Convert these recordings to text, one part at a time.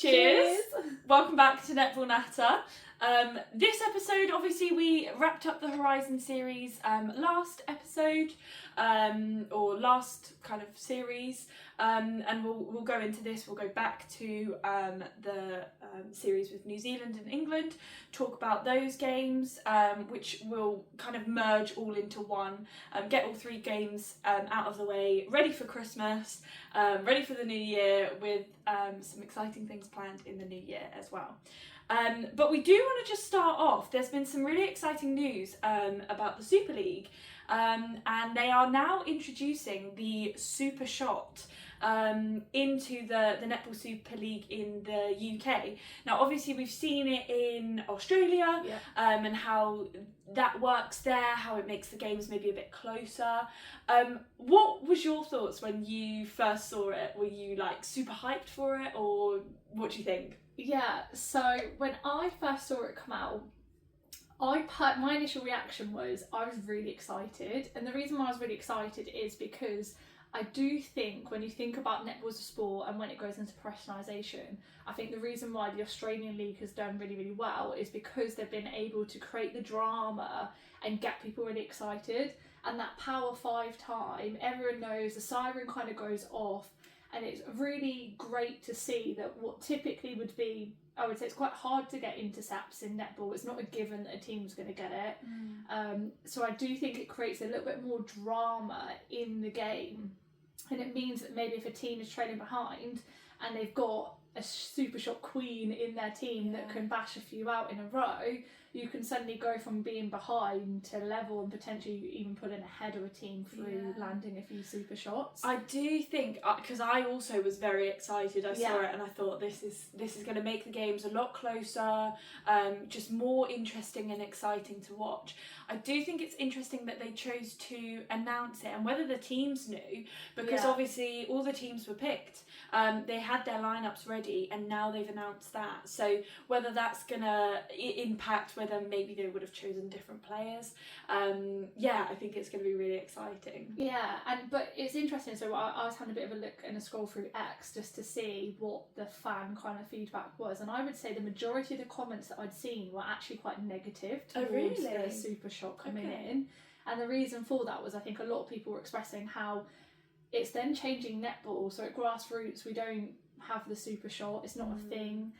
Cheers! Welcome back to Netball Natter. This episode, obviously, we wrapped up the Horizon series last episode, or last kind of series, and we'll go into this. We'll go back to the series with New Zealand and England, talk about those games, which will kind of merge all into one, get all three games out of the way, ready for Christmas, ready for the new year, with some exciting things planned in the new year as well. But we do want to just start off. There's been some really exciting news about the Super League, and they are now introducing the Super Shot into the Netball Super League in the UK. Now, obviously, we've seen it in Australia, and how that works there, how it makes the games maybe a bit closer. What was your thoughts when you first saw it? Were you like super hyped for it, or what do you think? Yeah, so when I first saw it come out, my initial reaction was I was really excited, and the reason why I was really excited is because I do think when you think about netball as a sport and when it goes into professionalisation, I think the reason why the Australian League has done really, really well is because they've been able to create the drama and get people really excited. And that Power 5 time, everyone knows the siren kind of goes off, and it's really great to see that what typically would be, I would say it's quite hard to get intercepts in netball. It's not a given that a team's going to get it. So I do think it creates a little bit more drama in the game. And it means that maybe if a team is trailing behind and they've got a super shot queen in their team that can bash a few out in a row, you can suddenly go from being behind to level and potentially even put in ahead of a team through landing a few super shots. I do think, because I also was very excited. I saw it and I thought this is going to make the games a lot closer, just more interesting and exciting to watch. I do think it's interesting that they chose to announce it, and whether the teams knew, because obviously all the teams were picked. They had their lineups ready, and now they've announced that. So whether that's going to impact whether maybe they would have chosen different players, I think it's going to be really exciting. Yeah, but it's interesting. So I was having a bit of a look and a scroll through X just to see what the fan kind of feedback was, and I would say the majority of the comments that I'd seen were actually quite negative towards the super shot coming in. And the reason for that was I think a lot of people were expressing how it's then changing netball. So at grassroots we don't have the super shot, it's not a thing.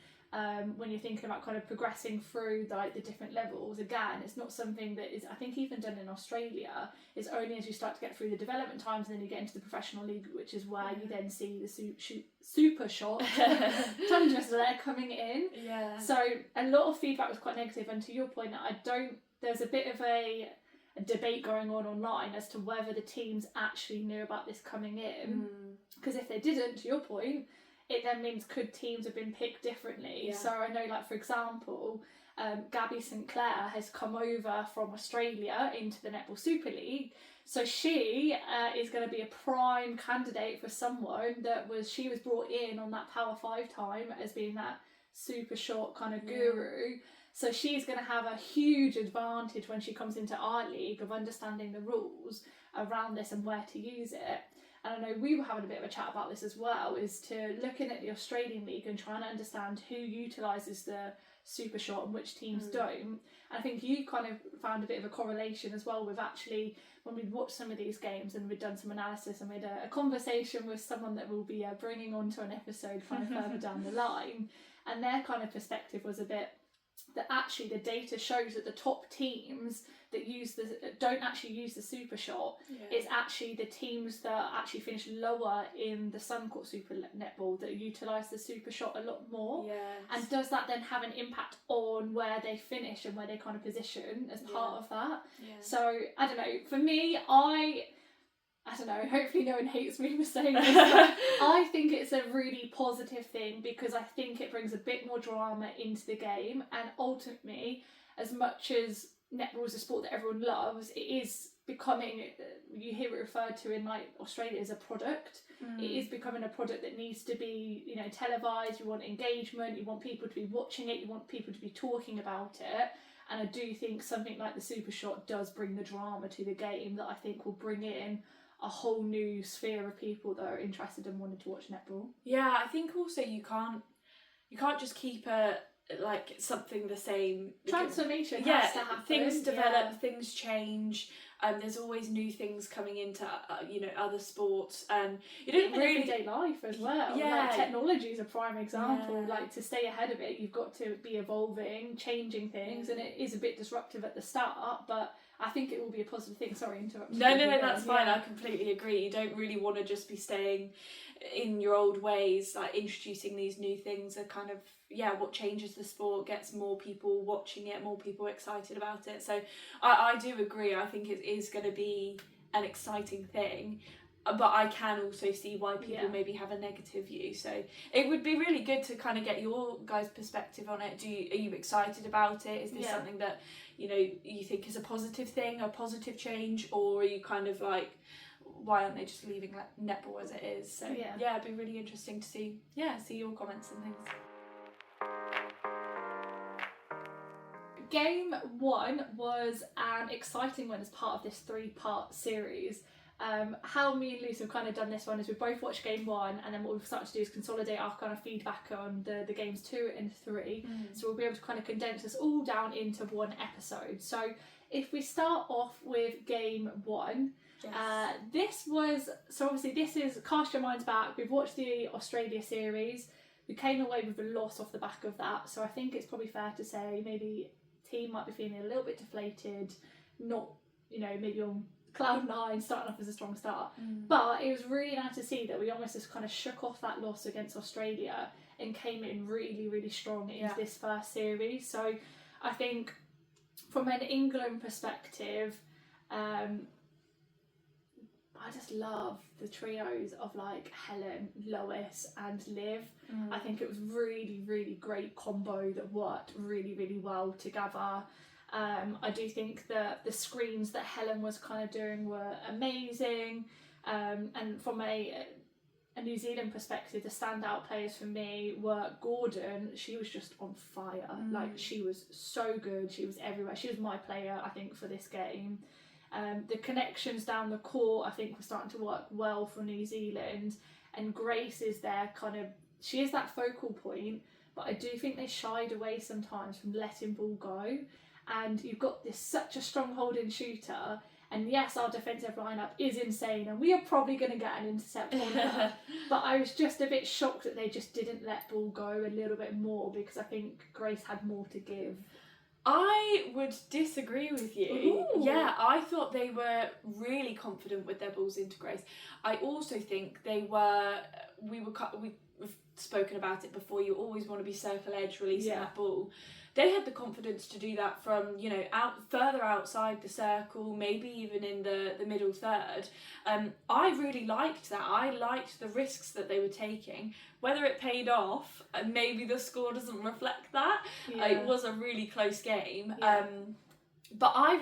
When you're thinking about kind of progressing through like the different levels, again, it's not something that is, I think, even done in Australia. It's only as you start to get through the development times and then you get into the professional league, which is where you then see the super shot tongue twister there coming in. So a lot of feedback was quite negative, and to your point, there's a bit of a debate going on online as to whether the teams actually knew about this coming in, because if they didn't, to your point, it then means could teams have been picked differently. So I know, like, for example, Gabby Sinclair has come over from Australia into the Netball Super League, so she is going to be a prime candidate for someone she was brought in on that Power 5 time as being that super short kind of guru. So she's going to have a huge advantage when she comes into our league of understanding the rules around this and where to use it. And I know we were having a bit of a chat about this as well, is to looking at the Australian League and trying to understand who utilises the super shot and which teams don't. And I think you kind of found a bit of a correlation as well with actually when we'd watched some of these games and we'd done some analysis and we had a conversation with someone that we'll be bringing onto an episode kind of further down the line. And their kind of perspective was a bit that actually the data shows that the top teams that don't actually use the super shot is actually the teams that actually finish lower in the Suncourt Super Netball that utilise the super shot a lot more. And does that then have an impact on where they finish and where they kind of position as part of that? So I don't know, for me, I don't know, hopefully no one hates me for saying this, but I think it's a really positive thing because I think it brings a bit more drama into the game, and ultimately, as much as netball is a sport that everyone loves, it is becoming, you hear it referred to in like Australia as a product. It is becoming a product that needs to be, televised. You want engagement, you want people to be watching it, you want people to be talking about it. And I do think something like the super shot does bring the drama to the game that I think will bring in a whole new sphere of people that are interested and wanting to watch netball. Yeah, I think also you can't you can't just keep something the same. Transformation has to happen. Things develop, things change. There's always new things coming into other sports, and you don't even really everyday life as well. Like technology is a prime example. Like to stay ahead of it, you've got to be evolving, changing things, and it is a bit disruptive at the start, but I think it will be a positive thing. Sorry, interrupting. No, that's fine. I completely agree. You don't really want to just be staying in your old ways. Like introducing these new things are kind of what changes the sport, gets more people watching it, more people excited about it. So I do agree. I think it is going to be an exciting thing, but I can also see why people maybe have a negative view. So it would be really good to kind of get your guys' perspective on it. Are you excited about it? Is this something that you think is a positive thing, a positive change, or are you kind of like, why aren't they just leaving netball as it is? So it'd be really interesting to see your comments and things. Game 1 was an exciting one as part of this 3-part series. How me and Luce have kind of done this one is we both watched game 1, and then what we've started to do is consolidate our kind of feedback on the games 2 and 3. So we'll be able to kind of condense this all down into one episode. So if we start off with game 1, this is cast your minds back. We've watched the Australia series. We came away with a loss off the back of that. So I think it's probably fair to say maybe team might be feeling a little bit deflated, not maybe on cloud 9 starting off as a strong start, but it was really nice to see that we almost just kind of shook off that loss against Australia and came in really, really strong into this first series. So I think from an England perspective, I just love the trios of like Helen, Lois and Liv. I think it was really, really great combo that worked really, really well together. I do think that the screens that Helen was kind of doing were amazing. And from a New Zealand perspective, the standout players for me were Gordon. She was just on fire. Like she was so good. She was everywhere. She was my player, I think, for this game. The connections down the court, I think, were starting to work well for New Zealand. And Grace is there she is that focal point, but I do think they shied away sometimes from letting ball go. And you've got such a strong holding shooter, and yes, our defensive lineup is insane, and we are probably going to get an intercept on her. But I was just a bit shocked that they just didn't let ball go a little bit more, because I think Grace had more to give. I would disagree with you. Ooh. Yeah, I thought they were really confident with their balls into Grace. I also think we've spoken about it before, you always want to be circle edge releasing that ball. They had the confidence to do that from, further outside the circle, maybe even in the middle third. I really liked that. I liked the risks that they were taking. Whether it paid off, maybe the score doesn't reflect that. It was a really close game. But I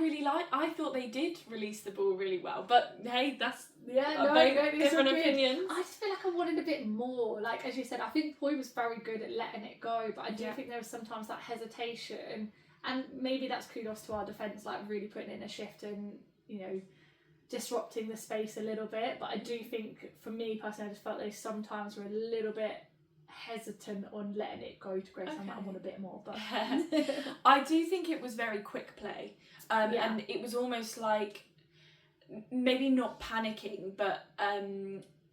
thought they did release the ball really well. But hey, that's different opinions. I just feel like I wanted a bit more. Like, as you said, I think Poi was very good at letting it go, but I do think there was sometimes that hesitation. And maybe that's kudos to our defence, like really putting in a shift and, disrupting the space a little bit. But I do think, for me personally, I just felt they sometimes were a little bit hesitant on letting it go to Grace. I want a bit more, but I do think it was very quick play, and it was almost like maybe not panicking, but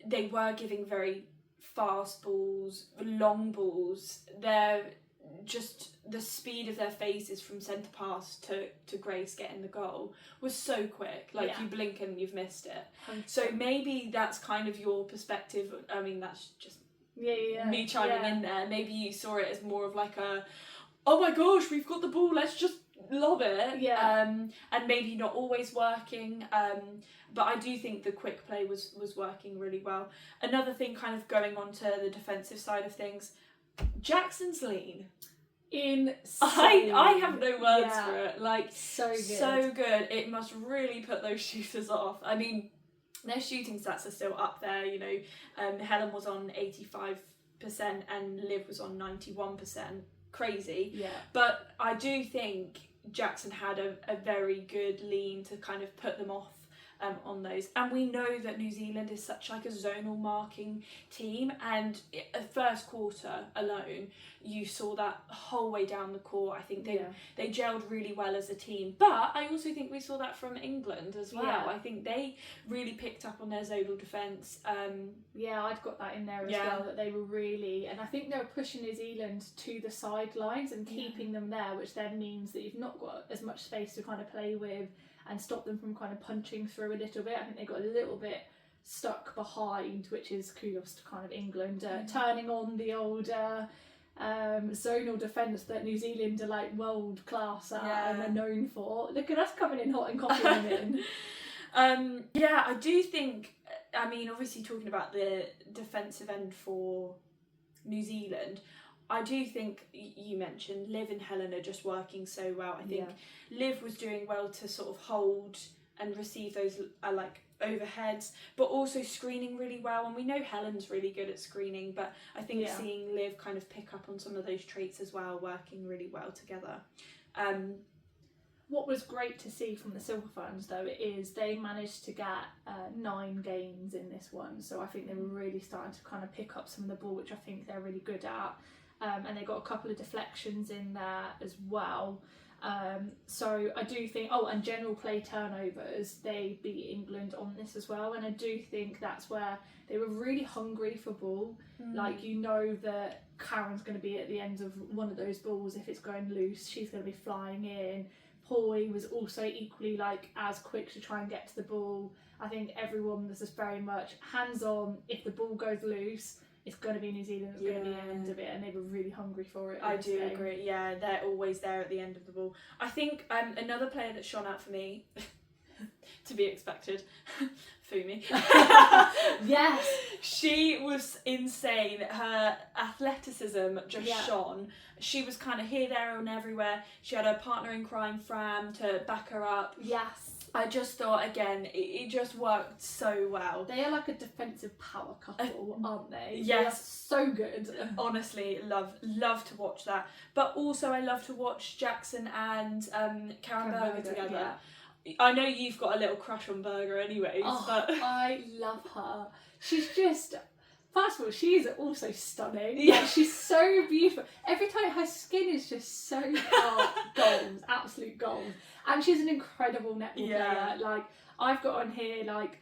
they were giving very fast balls, long balls. They're just the speed of their phases from centre pass to Grace getting the goal was so quick. Like you blink and you've missed it. 100%. So maybe that's kind of your perspective. I mean, that's just me chiming in there. Maybe you saw it as more of like oh my gosh, we've got the ball, let's just lob it. And maybe not always working. But I do think the quick play was working really well. Another thing, kind of going on to the defensive side of things, Jackson's lean. Insane. I have no words for it. Like, so good. So good. It must really put those shooters off. I mean, their shooting stats are still up there, Helen was on 85% and Liv was on 91%. Crazy. Yeah. But I do think Jackson had a very good lean to kind of put them off on those. And we know that New Zealand is such like a zonal marking team, and the first quarter alone you saw that whole way down the court. I think they gelled really well as a team, but I also think we saw that from England as well. I think they really picked up on their zonal defence. I'd got that in there as well, that they were really, and I think they were pushing New Zealand to the sidelines and keeping them there, which then means that you've not got as much space to kind of play with and stop them from kind of punching through a little bit. I think they got a little bit stuck behind, which is kudos to kind of England turning on the old zonal defence that New Zealand are like world class at and are known for. Look at us coming in hot and copying them in. I do think, I mean, obviously talking about the defensive end for New Zealand, I do think you mentioned Liv and Helen are just working so well. I think Liv was doing well to sort of hold and receive those like overheads, but also screening really well. And we know Helen's really good at screening, but I think seeing Liv kind of pick up on some of those traits as well, working really well together. What was great to see from the Silver Ferns though is they managed to get 9 games in this one, so I think they were really starting to kind of pick up some of the ball, which I think they're really good at, and they got a couple of deflections in there as well. So I do think, and general play turnovers, they beat England on this as well, and I do think that's where they were really hungry for ball. Like, you know that Karen's going to be at the end of one of those balls. If it's going loose, she's going to be flying in. Poi was also equally like as quick to try and get to the ball. I think everyone was just very much hands on. If the ball goes loose, it's going to be New Zealand that's going to be the end of it, and they were really hungry for it. I do agree. Yeah, they're always there at the end of the ball. I think another player that shone out for me, to be expected, Fumi. Yes, she was insane. Her athleticism just shone. She was kind of here, there, and everywhere. She had her partner in crime, Fran, to back her up. Yes. I just thought, again, it just worked so well. They are like a defensive power couple, aren't they? Yes. They are so good. Honestly, love to watch that. But also I love to watch Jackson and Karen Berger together. Yeah. I know you've got a little crush on Berger anyways. But I love her. She's just... First of all, she is also stunning. Yeah. Like, she's so beautiful. Every time her skin is just so gold, absolute gold. And she's an incredible netball player. Like, I've got on here like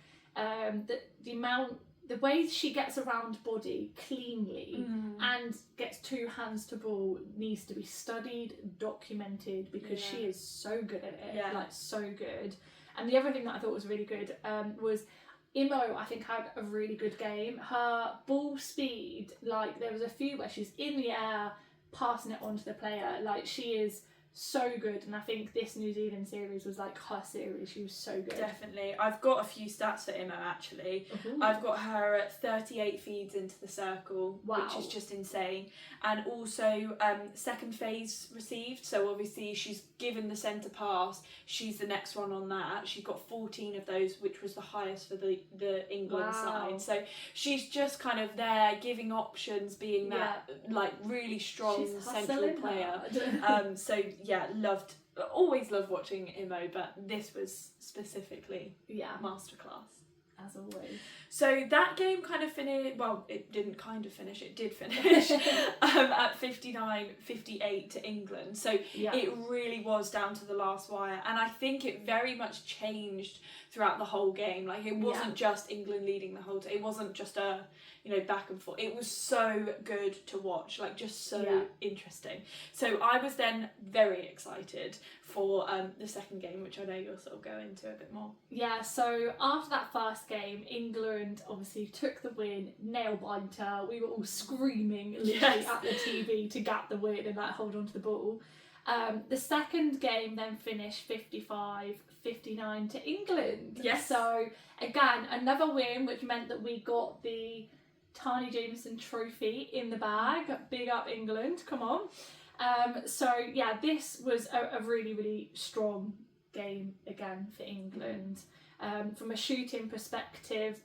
the way she gets around body cleanly and gets 2 hands to ball needs to be studied, documented, because she is so good at it. Like, so good. And the other thing that I thought was really good was Imo, I think, had a really good game. Her ball speed, like, there was a few where she's in the air, passing it on to the player. Like, she is so good, and I think this New Zealand series was like her series. She was so good. Definitely. I've got a few stats for Imo, actually. I've got her at 38 feeds into the circle, which is just insane. And also second phase received, so obviously she's given the centre pass, she's the next one on that. She's got 14 of those, which was the highest for the England side. So she's just kind of there giving options, being that like really strong central player. So yeah, always loved watching Imo, but this was specifically masterclass. As always. So that game kind of finished, well, it didn't kind of finish, it did finish at 59-58 to England. So it really was down to the last wire. And I think it very much changed throughout the whole game. Like, it wasn't just England leading the whole time. It wasn't just a, back and forth. It was so good to watch, like, just so interesting. So I was then very excited for the second game, which I know you'll sort of go into a bit more. Yeah, so after that first game, England obviously took the win, nail biter. We were all screaming literally at the TV to get the win and like hold on to the ball. The second game then finished 55-59 to England. Yes. So again, another win, which meant that we got the Taini Jamison trophy in the bag. Big up England, come on. So yeah, this was a really, really strong game again for England. From a shooting perspective,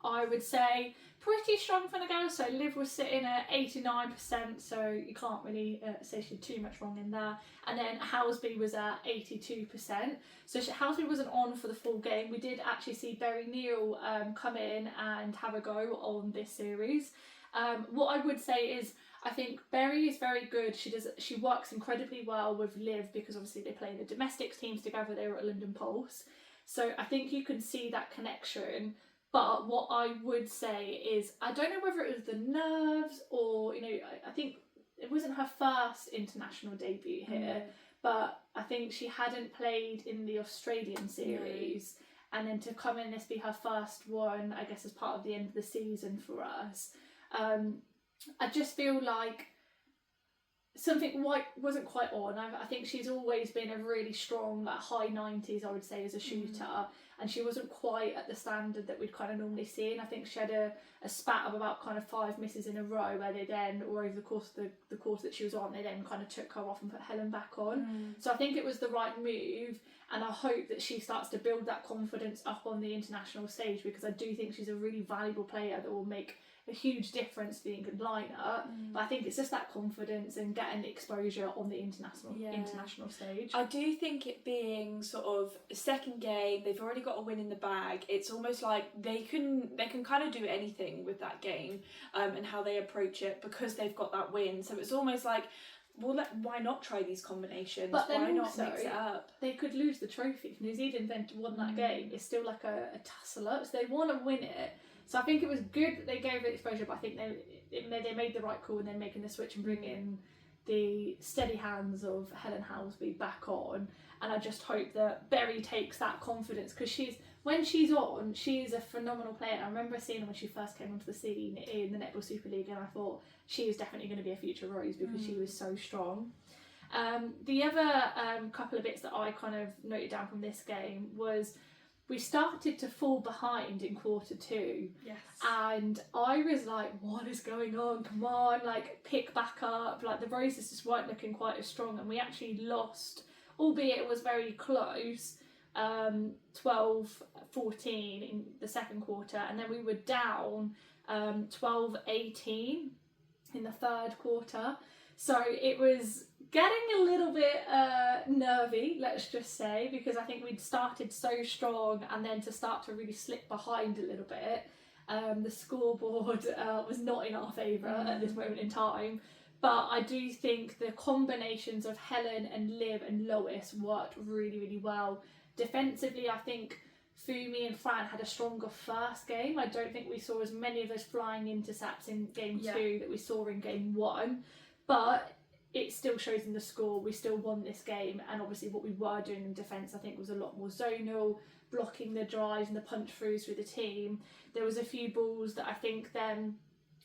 I would say pretty strong for the girls. So Liv was sitting at 89%, so you can't really say she did too much wrong in there. And then Houseby was at 82%. So Houseby wasn't on for the full game. We did actually see Berry Neal come in and have a go on this series. What I would say is, I think Berry is very good. She works incredibly well with Liv because obviously they play the domestics teams together. They were at London Pulse, so I think you can see that connection. But what I would say is, I don't know whether it was the nerves or, you know, I think it wasn't her first international debut here, but I think she hadn't played in the Australian series, and then to come in this be her first one, I guess as part of the end of the season for us. I just feel like something wasn't quite on. I think she's always been a really strong, like high 90s, I would say, as a shooter, and she wasn't quite at the standard that we'd kind of normally see. And I think she had a spat of about kind of 5 misses in a row, where they then, or over the course of the course that she was on, they then kind of took her off and put Helen back on. So I think it was the right move, and I hope that she starts to build that confidence up on the international stage, because I do think she's a really valuable player that will make a huge difference to the England lineup. But I think it's just that confidence and getting the exposure on the international stage. I do think it being sort of a second game, they've already got a win in the bag. It's almost like they can kind of do anything with that game, and how they approach it, because they've got that win. So it's almost like, well, why not try these combinations? But then why not also, mix it up? They could lose the trophy. If New Zealand then won that game, it's still like a tussle up. So they want to win it. So I think it was good that they gave it exposure, but I think they made the right call in then making the switch and bringing the steady hands of Helen Houseby back on. And I just hope that Berry takes that confidence, because when she's on, she's a phenomenal player. I remember seeing her when she first came onto the scene in the Netball Super League, and I thought she is definitely going to be a future Rose, because she was so strong. The other couple of bits that I kind of noted down from this game was, we started to fall behind in quarter 2. Yes. And I was like, what is going on? Come on, like, pick back up. Like, the Roses just weren't looking quite as strong, and we actually lost, albeit it was very close, 12-14 in the second quarter, and then we were down 12-18 in the third quarter. So it was getting a little bit nervy, let's just say, because I think we'd started so strong, and then to start to really slip behind a little bit, the scoreboard was not in our favour at this moment in time. But I do think the combinations of Helen and Liv and Lois worked really, really well. Defensively, I think Fumi and Fran had a stronger first game. I don't think we saw as many of those flying intercepts in game 2 that we saw in game 1. But it still shows in the score, we still won this game, and obviously what we were doing in defence, I think, was a lot more zonal, blocking the drives and the punch throughs through the team. There was a few balls that I think then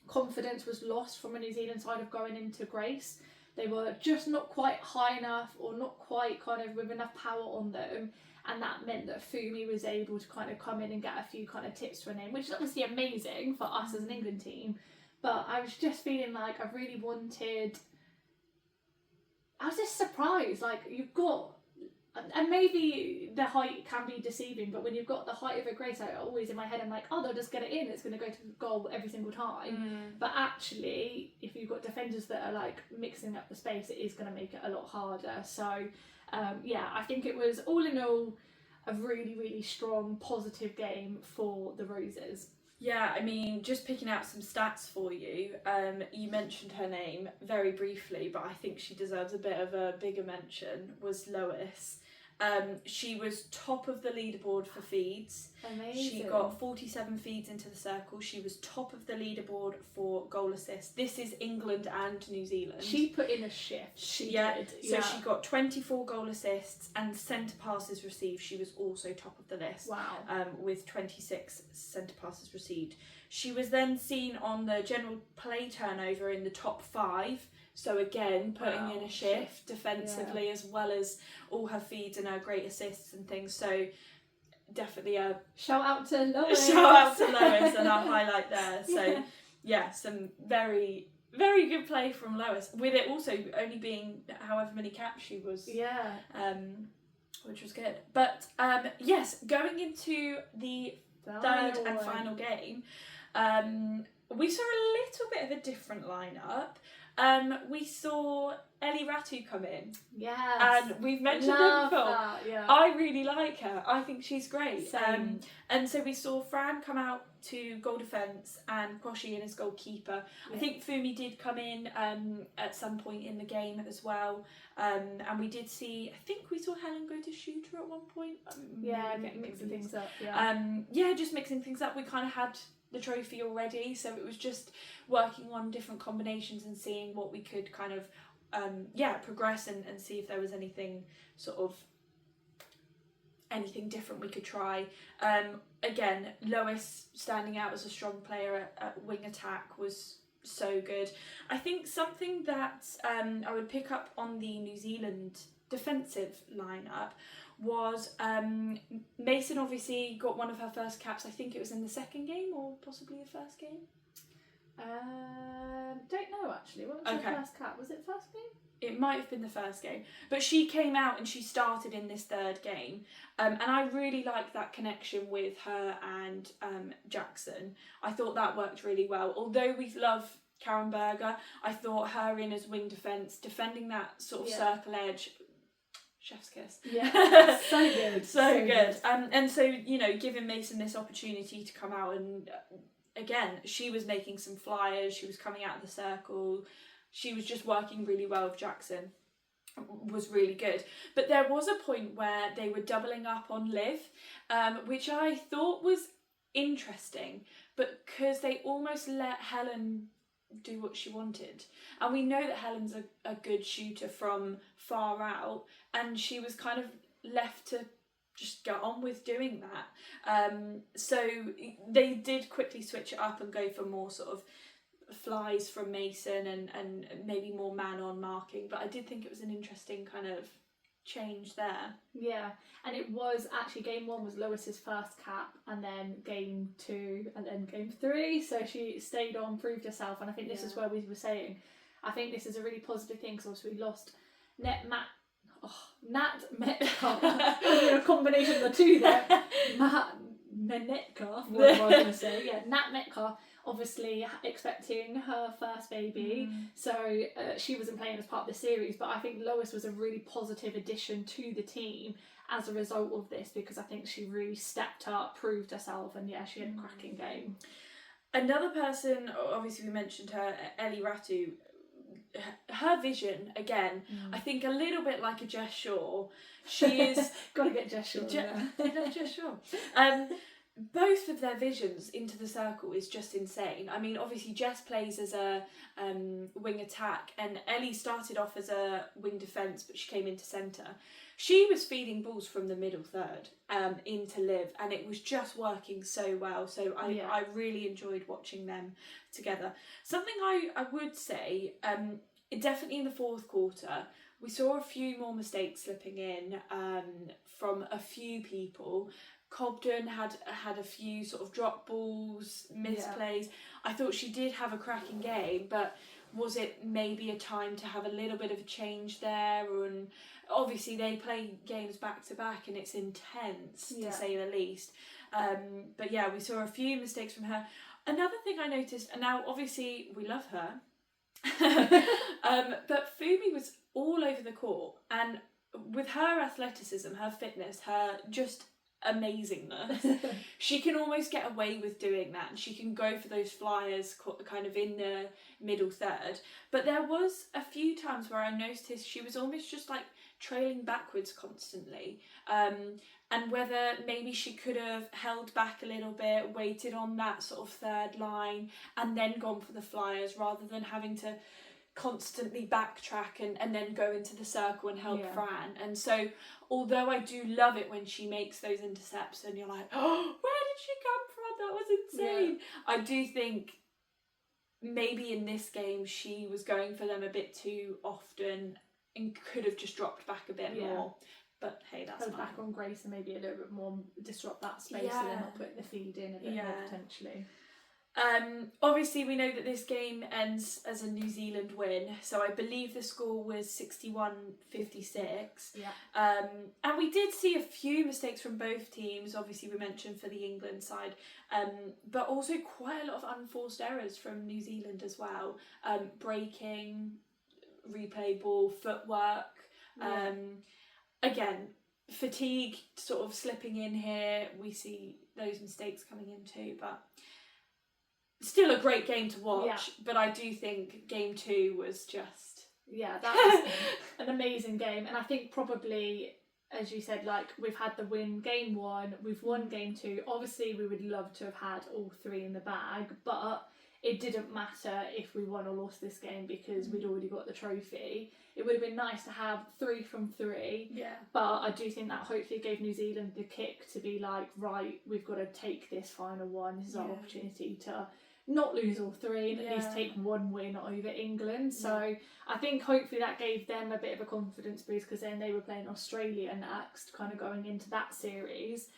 confidence was lost from a New Zealand side of going into Grace. They were just not quite high enough, or not quite kind of with enough power on them, and that meant that Fumi was able to kind of come in and get a few kind of tips for a name, which is obviously amazing for us as an England team. But I was just feeling like I really wanted... I was just surprised, like, you've got, and maybe the height can be deceiving, but when you've got the height of a Grace, I always in my head I'm like, oh, they'll just get it in, it's going to go to goal every single time. But actually, if you've got defenders that are like mixing up the space, it is going to make it a lot harder. So yeah, I think it was all in all a really, really strong, positive game for the Roses. Yeah, I mean, just picking out some stats for you, you mentioned her name very briefly, but I think she deserves a bit of a bigger mention, was Lois. She was top of the leaderboard for feeds. Amazing. She got 47 feeds into the circle. She was top of the leaderboard for goal assists. This is England and New Zealand. She put in a shift. She did. So she got 24 goal assists, and centre passes received. She was also top of the list. Wow. With 26 centre passes received. She was then seen on the general play turnover in the top 5. So again, putting in a shift defensively, as well as all her feeds and her great assists and things. So definitely a shout out to Lois. Shout out to Lois and our highlight there. So yeah, some very, very good play from Lois. With it also only being however many caps she was. Yeah. Which was good. But yes, going into the third and final game. we saw a little bit of a different lineup. We saw Ellie Ratu come in. Yes. And we've mentioned her before. That, yeah. I really like her. I think she's great. Same. And so we saw Fran come out to goal defence and Koshi in as goalkeeper. Yeah. I think Fumi did come in at some point in the game as well. And we did see, I think we saw Helen go to shooter at one point. Mixing things up. Yeah. Just mixing things up. We kind of had the trophy already, so it was just working on different combinations and seeing what we could kind of progress and see if there was anything different we could try. Again, Lois standing out as a strong player at wing attack was so good. I think something that I would pick up on the New Zealand defensive lineup was Mason obviously got one of her first caps. I think it was in the second game or possibly the first game. Don't know actually. What was her first cap? Was it the first game? It might have been the first game, but she came out and she started in this third game, and I really liked that connection with her and Jackson. I thought that worked really well. Although we love Karen Berger, I thought her in as wing defence, defending that sort of circle edge. Chef's kiss. Yeah, so good. so good. And so, you know, giving Mason this opportunity to come out and, again, she was making some flyers, she was coming out of the circle, she was just working really well with Jackson. Was really good. But there was a point where they were doubling up on Liv, which I thought was interesting, but because they almost let Helen do what she wanted, and we know that Helen's a good shooter from far out, and she was kind of left to just get on with doing that. So they did quickly switch it up and go for more sort of flies from Mason and maybe more man-on marking, but I did think it was an interesting kind of change there. Yeah, and it was actually game 1 was Lois's first cap, and then game 2 and then game 3, so she stayed on, proved herself, and I think this is where we were saying, I think this is a really positive thing, because obviously we lost Nat Metcalf. A combination of the two there. Metcalf, what am I going to say? Yeah, Nat Metcalf, obviously expecting her first baby, so she wasn't playing as part of the series, but I think Lois was a really positive addition to the team as a result of this, because I think she really stepped up, proved herself, and she had a cracking game. Another person, obviously we mentioned her, Ellie Ratu, her vision, again, I think a little bit like a Jess Shaw. She is... Got to get Jess Shaw Jess Shaw. Both of their visions into the circle is just insane. I mean, obviously Jess plays as a wing attack, and Ellie started off as a wing defence, but she came into centre. She was feeding balls from the middle third into Liv, and it was just working so well. So I really enjoyed watching them together. Something I would say, definitely in the fourth quarter, we saw a few more mistakes slipping in from a few people. Cobden had a few sort of drop balls, misplays. I thought she did have a cracking game, but was it maybe a time to have a little bit of a change there? And obviously they play games back to back and it's intense to say the least. But we saw a few mistakes from her. Another thing I noticed, and now obviously we love her, but Fumi was all over the court, and with her athleticism, her fitness, her just amazingness, she can almost get away with doing that, and she can go for those flyers kind of in the middle third. But there was a few times where I noticed she was almost just like trailing backwards constantly, and whether maybe she could have held back a little bit, waited on that sort of third line and then gone for the flyers, rather than having to constantly backtrack and then go into the circle and help Fran. And so although I do love it when she makes those intercepts and you're like, oh, where did she come from? That was insane. I do think maybe in this game she was going for them a bit too often and could have just dropped back a bit more. But hey, that's fine. Back on Grace and maybe a little bit more, disrupt that space and then not put the feed in a bit more potentially. Obviously, we know that this game ends as a New Zealand win, so I believe the score was 61-56. Yeah. And we did see a few mistakes from both teams. Obviously, we mentioned for the England side, but also quite a lot of unforced errors from New Zealand as well. Breaking, replay ball, footwork. Again, fatigue sort of slipping in here. We see those mistakes coming in too, but still a great game to watch. But I do think game 2 was just... Yeah, that was an amazing game. And I think probably, as you said, like, we've had the win game 1, we've won game 2. Obviously, we would love to have had all 3 in the bag, but it didn't matter if we won or lost this game because we'd already got the trophy. It would have been nice to have 3 from 3. Yeah. But I do think that hopefully gave New Zealand the kick to be like, right, we've got to take this final one. This is our opportunity to not lose all 3 and at least take one win over England. So I think hopefully that gave them a bit of a confidence boost because then they were playing Australia next, kind of going into that series.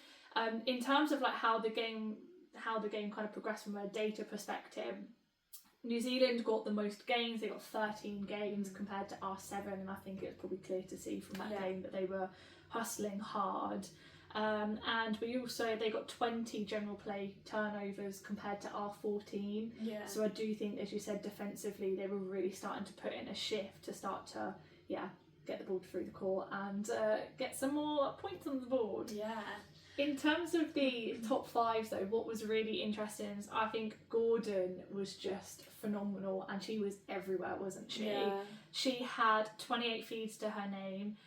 In terms of like how the game kind of progressed from a data perspective, New Zealand got the most games. They got 13 games compared to our 7, and I think it's probably clear to see from that game that they were hustling hard. And they got 20 general play turnovers compared to our 14. Yeah. So I do think, as you said, defensively they were really starting to put in a shift to start to get the ball through the court and get some more points on the board. Yeah. In terms of the top 5 though, what was really interesting is I think Gordon was just phenomenal and she was everywhere, wasn't she? Yeah. She had 28 feeds to her name,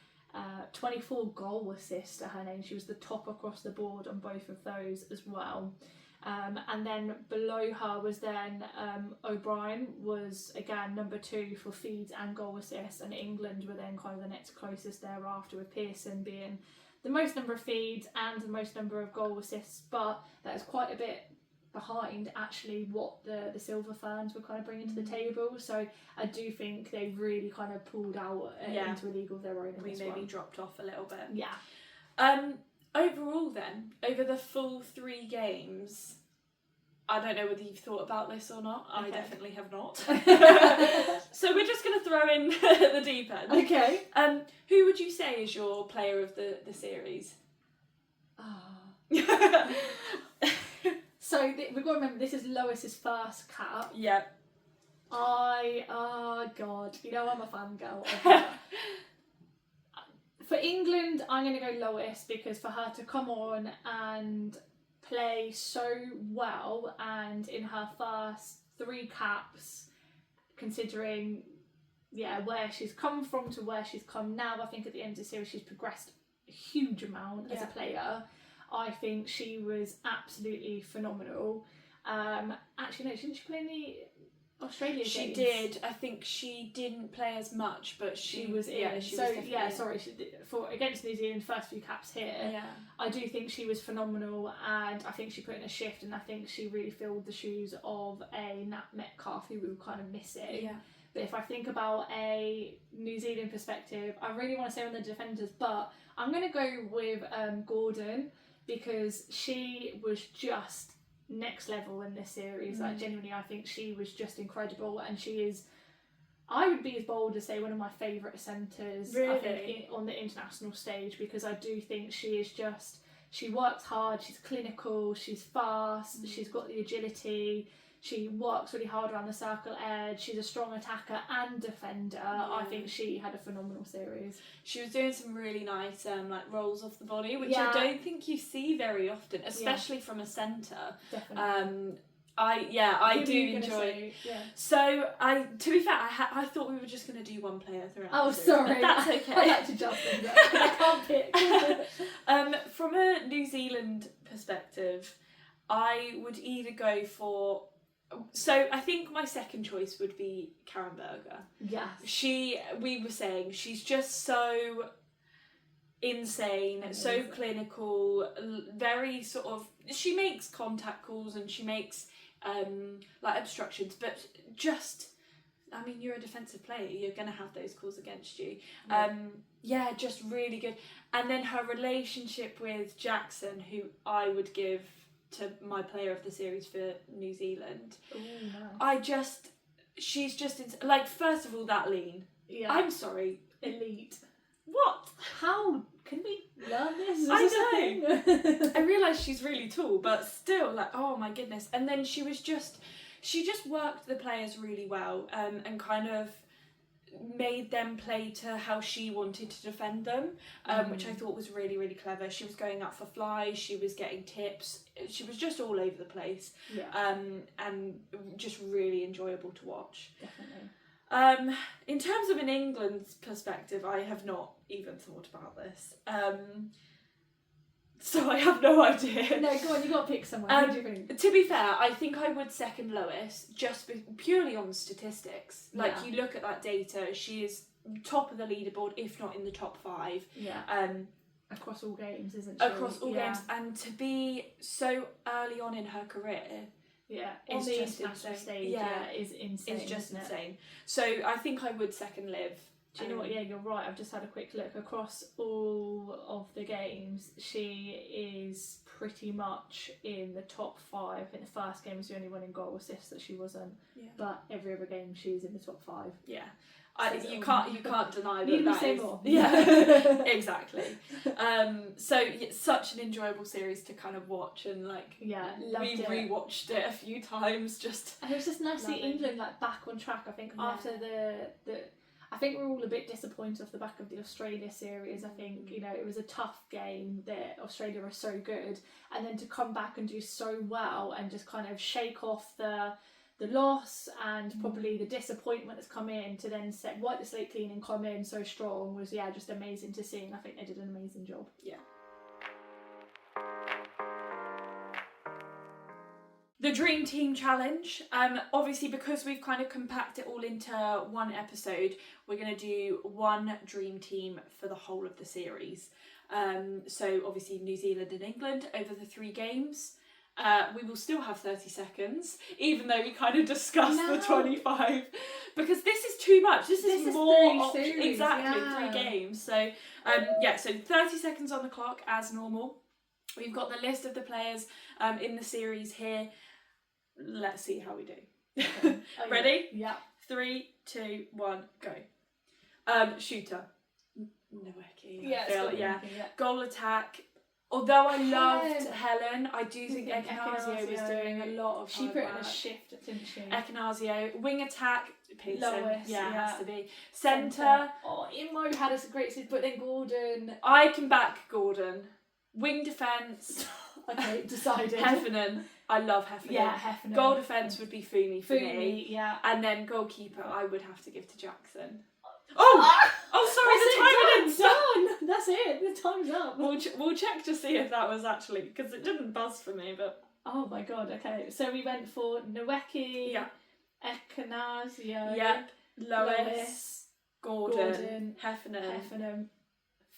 24 goal assists to her name. She was the top across the board on both of those as well. And then below her was then O'Brien was again number 2 for feeds and goal assists, and England were then kind of the next closest thereafter, with Pearson being the most number of feeds and the most number of goal assists, but that is quite a bit behind actually what the Silver Ferns were kind of bringing to the table. So I do think they really kind of pulled out into a league of their own. We maybe dropped off a little bit. Yeah. Overall then, over the full 3 games, I don't know whether you've thought about this or not. Okay. I definitely have not. So we're just going to throw in the deep end. Okay. Who would you say is your player of the series? So we've got to remember this is Lois's first cap. Yep. God, you know I'm a fangirl. For England, I'm going to go Lois because for her to come on and play so well, and in her first 3 caps, considering where she's come from to where she's come now, I think at the end of the series she's progressed a huge amount as a player. I think she was absolutely phenomenal. Actually, no, didn't she play in the Australia games? She did. I think she didn't play as much, but she was in. Yeah, she for against New Zealand, first few caps here. Yeah. I do think she was phenomenal, and I think she put in a shift, and I think she really filled the shoes of a Nat Metcalf who we were kind of missing. Yeah. But if I think about a New Zealand perspective, I really want to say on the defenders, but I'm going to go with Gordon because she was just next level in this series. Like, genuinely, I think she was just incredible, and she is, I would be as bold to say, one of my favourite centres. Really? I think on the international stage, because I do think she is just, she works hard, she's clinical, she's fast, she's got the agility, she works really hard around the circle edge, she's a strong attacker and defender. I think she had a phenomenal series. She was doing some really nice rolls off the body, which I don't think you see very often, especially from a centre. Definitely. I do enjoy. So to be fair, I thought we were just going to do one player throughout. Oh, sorry. But that's okay. I like to jump in there. I can't pick. From a New Zealand perspective, I would either go for. So I think my second choice would be Karen Berger. Yes. We were saying she's just so insane, so clinical, very sort of, she makes contact calls and she makes obstructions, but just, I mean, you're a defensive player, you're going to have those calls against you. Just really good. And then her relationship with Jackson, who I would give to my player of the series for New Zealand. Ooh, nice. She's just like, first of all, that lean. Yeah. I'm sorry. Elite. What? How can we learn this? Is I this know. a thing? I realise she's really tall, but still, like, oh my goodness. And then she just worked the players really well, and kind of made them play to how she wanted to defend them, which I thought was really, really clever. She was going up for flies, she was getting tips, she was just all over the place. Yeah. And just really enjoyable to watch. Definitely. In terms of an England's perspective, I have not even thought about this. So I have no idea. No, go on, you got to pick someone. Who do you think? To be fair, I think I would second Lois, just purely on statistics. Like, Yeah. you look at that data, she is top of the leaderboard, if not in the top 5. Yeah. Across all games, isn't she? Across all games, and to be so early on in her career, yeah, on it's the just international stage, is insane. it's just isn't it? insane. So I think I would second Liv. Do you know what? Yeah, you're right. I've just had a quick look across all of the games. She is pretty much in the top 5. I think the first game was the only one in goal assists that she wasn't. Yeah. But every other game she's in the top 5. Yeah. You can't deny that. Need That say is, more. Yeah, exactly. So it's such an enjoyable series to kind of watch, and like, yeah, loved we it. rewatched it a few times. And it was just nice to see loving. England like back on track. I think after the I think we're all a bit disappointed off the back of the Australia series. I think, you know, it was a tough game that Australia are so good, and then to come back and do so well and just kind of shake off the loss and probably the disappointment that's come in, to then wipe the slate clean and come in so strong was just amazing to see, and I think they did an amazing job. Yeah. The Dream Team Challenge. Obviously, because we've kind of compacted it all into one episode, we're going to do one Dream Team for the whole of the series. So obviously New Zealand and England over the 3 games. We will still have 30 seconds, even though we kind of discussed the 25, because this is too much. This is more 3 series, exactly 3 games. So so 30 seconds on the clock as normal. We've got the list of the players in the series here. Let's see how we do. Okay. Ready? Yeah. 3, 2, 1, go. Shooter. Noweki. Yeah. Goal attack. Although I loved Helen, I do think Ekanasio was doing a lot of She hard put in work. a shift, didn't she? Ekanasio. Wing attack. Pearson. Lois, has to be. Centre. Oh, Imo had a great season, but then Gordon. I can back Gordon. Wing defence. Okay, decided. Heffernan. I love Heffernan. Yeah, Heffernan. Goal defence would be Fumi for me. Yeah. And then goalkeeper, I would have to give to Jackson. Oh, sorry, the time didn't. Done. That's it. The time's up. We'll check to see if that was actually, because it didn't buzz for me, but. Oh my god. Okay, so we went for Noweki. Yeah. Ekanasio. Yep. Lois. Gordon. Heffernan.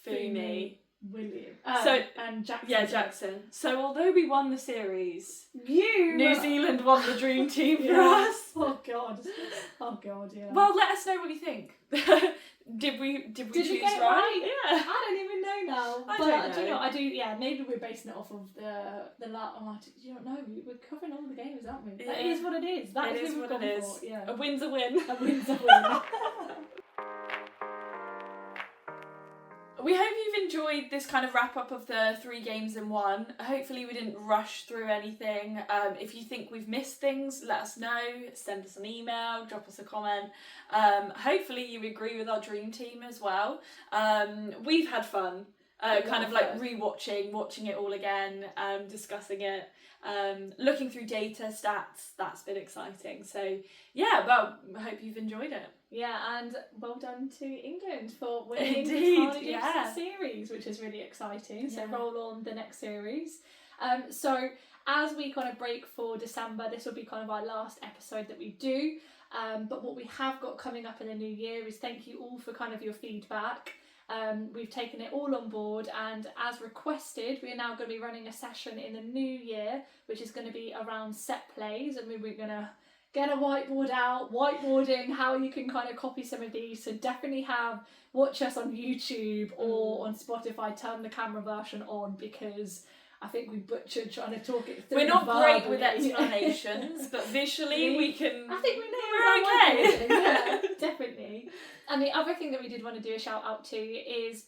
Fumi. William. And Jackson. Yeah, Jackson. So although we won the series, New Zealand won the Dream Team for Yeah. us. Oh god. Yeah. Well, let us know what you think. Did we Did choose we get it right? right? Yeah. I don't even know now. I but don't do you know. know? I do. Yeah, maybe we're basing it off of the last. Oh, you don't know. We're covering all the games, aren't we? That Yeah. is what it is. That It is is who we've what gone it is. for. Yeah. A win's a win. A win's a win. We hope you've enjoyed this kind of wrap up of the 3 games in one. Hopefully we didn't rush through anything. If you think we've missed things, let us know. Send us an email, drop us a comment. Hopefully you agree with our Dream Team as well. We've had fun. Kind of like watching it all again, discussing it, looking through data, stats. That's been exciting. So yeah, well, I hope you've enjoyed it. Yeah, and well done to England for winning Indeed, the yeah. series, which is really exciting. So Yeah. roll on the next series. So as we kind of break for December, this will be kind of our last episode that we do. But what we have got coming up in the new year is thank you all for kind of your feedback. We've taken it all on board, and as requested, we are now going to be running a session in the new year, which is going to be around set plays, and we're going to get a whiteboard out, whiteboarding how you can kind of copy some of these. So definitely watch us on YouTube or on Spotify, turn the camera version on, because I think we butchered trying to talk it through. We're not great with verbally. explanations, but visually we can. I think we we're know okay. Yeah, definitely. And the other thing that we did want to do a shout out to is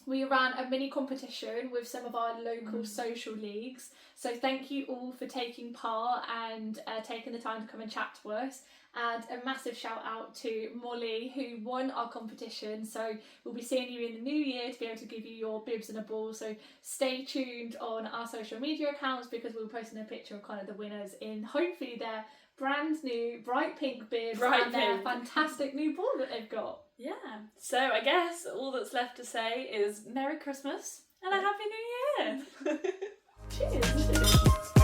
we ran a mini competition with some of our local social leagues. So thank you all for taking part and taking the time to come and chat to us. And a massive shout out to Molly, who won our competition. So we'll be seeing you in the new year to be able to give you your bibs and a ball. So stay tuned on our social media accounts, because we'll be posting a picture of kind of the winners in hopefully their brand new bright pink bibs and their fantastic new ball that they've got. Yeah. So I guess all that's left to say is Merry Christmas and a Happy New Year. Cheers.